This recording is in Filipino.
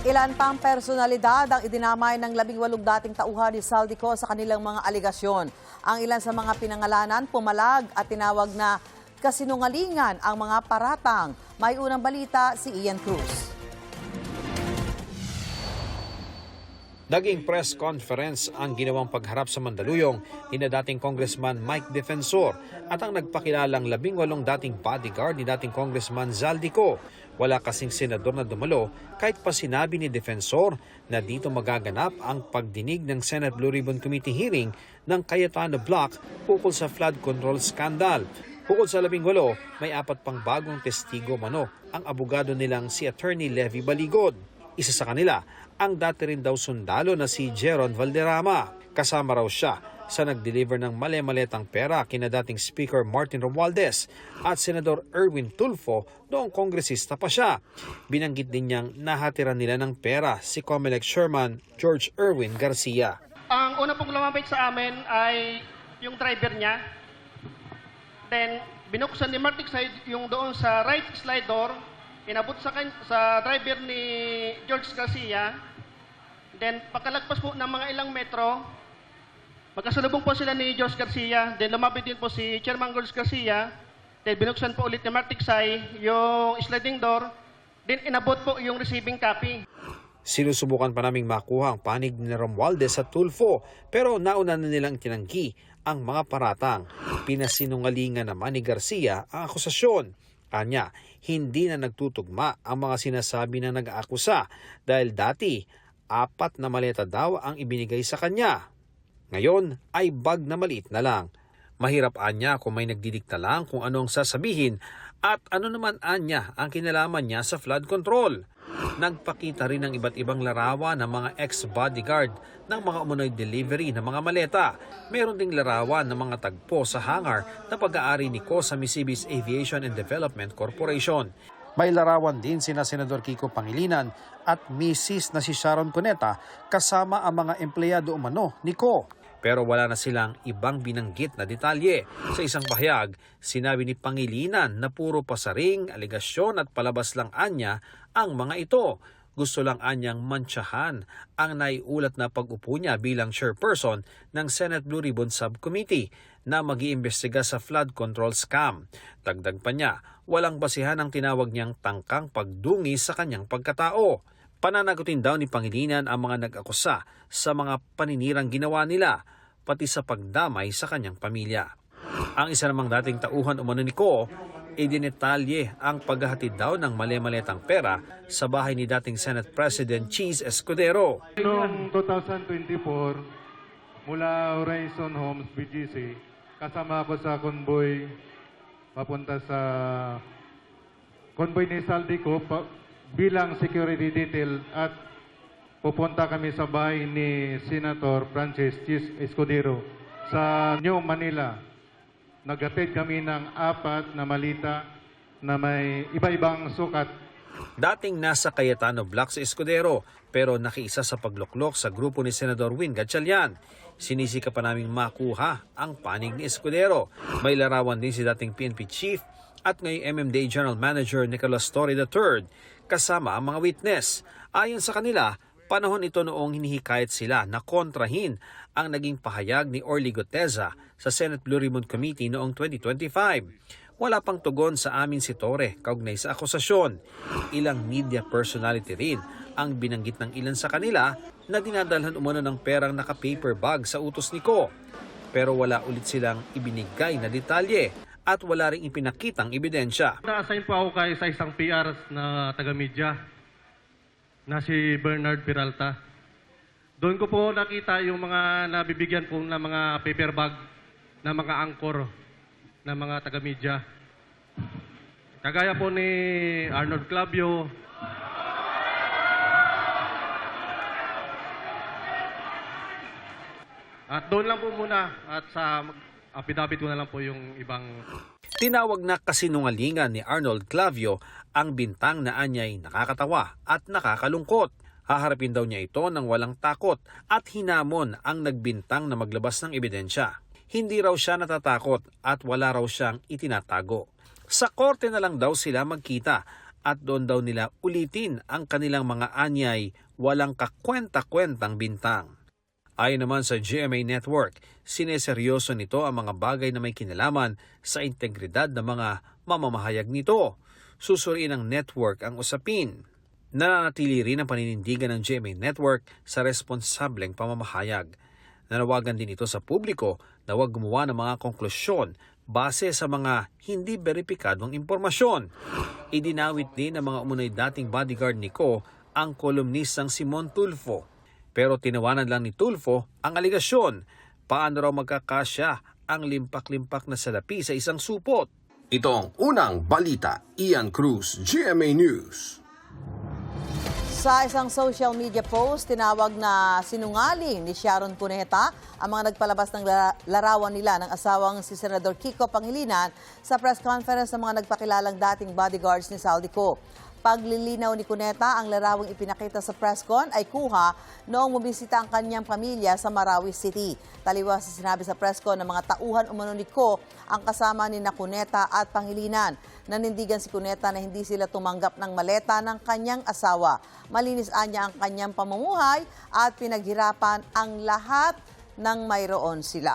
Ilan pang personalidad ang idinamay ng 18 dating tauhan ni Saldico sa kanilang mga aligasyon. Ang ilan sa mga pinangalanan pumalag at tinawag na kasinungalingan ang mga paratang. May unang balita si Ian Cruz. Naging press conference ang ginawang pagharap sa Mandaluyong ni dating Congressman Mike Defensor at ang nagpakilalang 18 dating bodyguard ni dating Congressman Zaldico. Wala kasing senador na dumalo kahit pa sinabi ni Defensor na dito magaganap ang pagdinig ng Senate Blue Ribbon Committee hearing ng Cayetano Block ukol sa flood control scandal. Bukod sa 18, may 4 pang bagong testigo mano ang abogado nilang si Attorney Levy Baligod. Isa sa kanila, ang dati rin daw sundalo na si Jeron Valderrama. Kasama raw siya sa nag-deliver ng male-maletang pera kina dating Speaker Martin Romualdez at Senador Erwin Tulfo noong kongresista pa siya. Binanggit din niyang nahatiran nila ng pera si Comelec Chairman George Erwin Garcia. Ang una pong lumapit sa amin ay yung driver niya. Then, binuksan ni Martic side yung doon sa right slide door, inabot sa driver ni George Garcia. Then, pagkalagpas po ng mga ilang metro, magkasalubong po sila ni George Garcia. Then, lumapit din po si Chairman George Garcia. Then, binuksan po ulit ni Martic side yung sliding door. Then, inabot po yung receiving copy. Sinusubukan pa naming makuha ang panig ni Romualdez sa Tulfo pero nauna na nilang tinanggi ang mga paratang. Pinasinungalingan naman ni Garcia ang akusasyon. Anya, hindi na nagtutugma ang mga sinasabi na nag-aakusa dahil dati 4 na maleta daw ang ibinigay sa kanya. Ngayon ay bag na maliit na lang. Mahirap anya kung may nagdidikta lang kung ano ang sasabihin at ano naman anya ang kinalaman niya sa flood control. Nagpakita rin ng iba't ibang larawan ng mga ex-bodyguard ng mga umunoy delivery ng mga maleta. Meron ding larawan ng mga tagpo sa hangar na pag-aari ni COSA Misibis Aviation and Development Corporation. May larawan din sina Senador Kiko Pangilinan at Mrs. na si Sharon Cuneta kasama ang mga empleyado umano ni Co. Pero wala na silang ibang binanggit na detalye. Sa isang pahayag, sinabi ni Pangilinan na puro pasaring, aligasyon at palabas lang anya ang mga ito. Gusto lang anyang mantsahan ang naiulat na pag-upo niya bilang chairperson ng Senate Blue Ribbon Subcommittee na mag-iimbestiga sa flood control scam. Dagdag pa niya, walang basihan ang tinawag niyang tangkang pagdungi sa kanyang pagkatao. Pananagutin daw ni Pangilinan ang mga nag-akusa sa mga paninirang ginawa nila, pati sa pagdamay sa kanyang pamilya. Ang isa namang dating tauhan umano ni Co, idinetalye ang paghahatid daw ng male-maletang pera sa bahay ni dating Senate President Cheese Escudero. Noong 2024, mula Horizon Homes, BGC, kasama ako sa convoy papunta sa convoy ni Saldico bilang security detail at pupunta kami sa bahay ni Senator Francis Cheese Escudero sa New Manila. Naghatid kami ng 4 na malita na may iba-ibang sukat. Dating nasa Cayetano Block si Escudero pero nakiisa sa pagluklok sa grupo ni Senador Win Gatchalian. Sinisika pa naming makuha ang panig ni Escudero. May larawan din si dating PNP Chief at ngayong MMDA General Manager Nicolas Torre III kasama ang mga witness. Ayon sa kanila, panahon ito noong hinihikayat sila na kontrahin ang naging pahayag ni Orly Guteza sa Senate Blue Ribbon Committee noong 2025. Wala pang tugon sa amin si Torre kaugnay sa akusasyon. Ilang media personality rin ang binanggit ng ilan sa kanila na dinadalhan umano ng perang naka-paper bag sa utos ni Co. Pero wala ulit silang ibinigay na detalye at wala ring ipinakitang ebidensya. Na-assign po ako sa isang PR na taga-media na si Bernard Peralta. Doon ko po nakita yung mga nabibigyan po ng mga paper bag na mga anchor na mga taga-media. Kagaya po ni Arnold Clavio, at doon lang po muna at sa affidavit ko na lang po yung ibang... Tinawag na kasinungalingan ni Arnold Clavio ang bintang na anyay nakakatawa at nakakalungkot. Haharapin daw niya ito ng walang takot at hinamon ang nagbintang na maglabas ng ebidensya. Hindi raw siya natatakot at wala raw siyang itinatago. Sa korte na lang daw sila magkita at doon daw nila ulitin ang kanilang mga anyay walang kakwenta-kwentang bintang. Ayon naman sa GMA Network, sineseryoso nito ang mga bagay na may kinalaman sa integridad ng mga mamamahayag nito. Susuriin ng network ang usapin. Nananatili rin ang paninindigan ng GMA Network sa responsableng pamamahayag. Nanawagan din ito sa publiko na huwag gumawa ng mga konklusyon base sa mga hindi beripikadong impormasyon. Idinawit din ng mga umunay dating bodyguard ni Ko ang kolumnistang Simon Tulfo. Pero tinawanan lang ni Tulfo ang aligasyon. Paano raw magkakasya ang limpak-limpak na salapi sa isang supot? Ito ang unang balita. Ian Cruz, GMA News. Sa isang social media post, tinawag na sinungaling ni Sharon Cuneta ang mga nagpalabas ng larawan nila ng asawang si Senador Kiko Pangilinan sa press conference ng mga nagpakilalang dating bodyguards ni Saldico. Paglilinaw ni Cuneta, ang larawang ipinakita sa presscon ay kuha noong bumisita ang kanyang pamilya sa Marawi City. Taliwas sa sinabi sa presscon ng mga tauhan umano ni Ko ang kasama ni Cuneta at Pangilinan. Nanindigan si Cuneta na hindi sila tumanggap ng maleta ng kanyang asawa. Malinis anya ang kanyang pamumuhay at pinaghirapan ang lahat ng mayroon sila.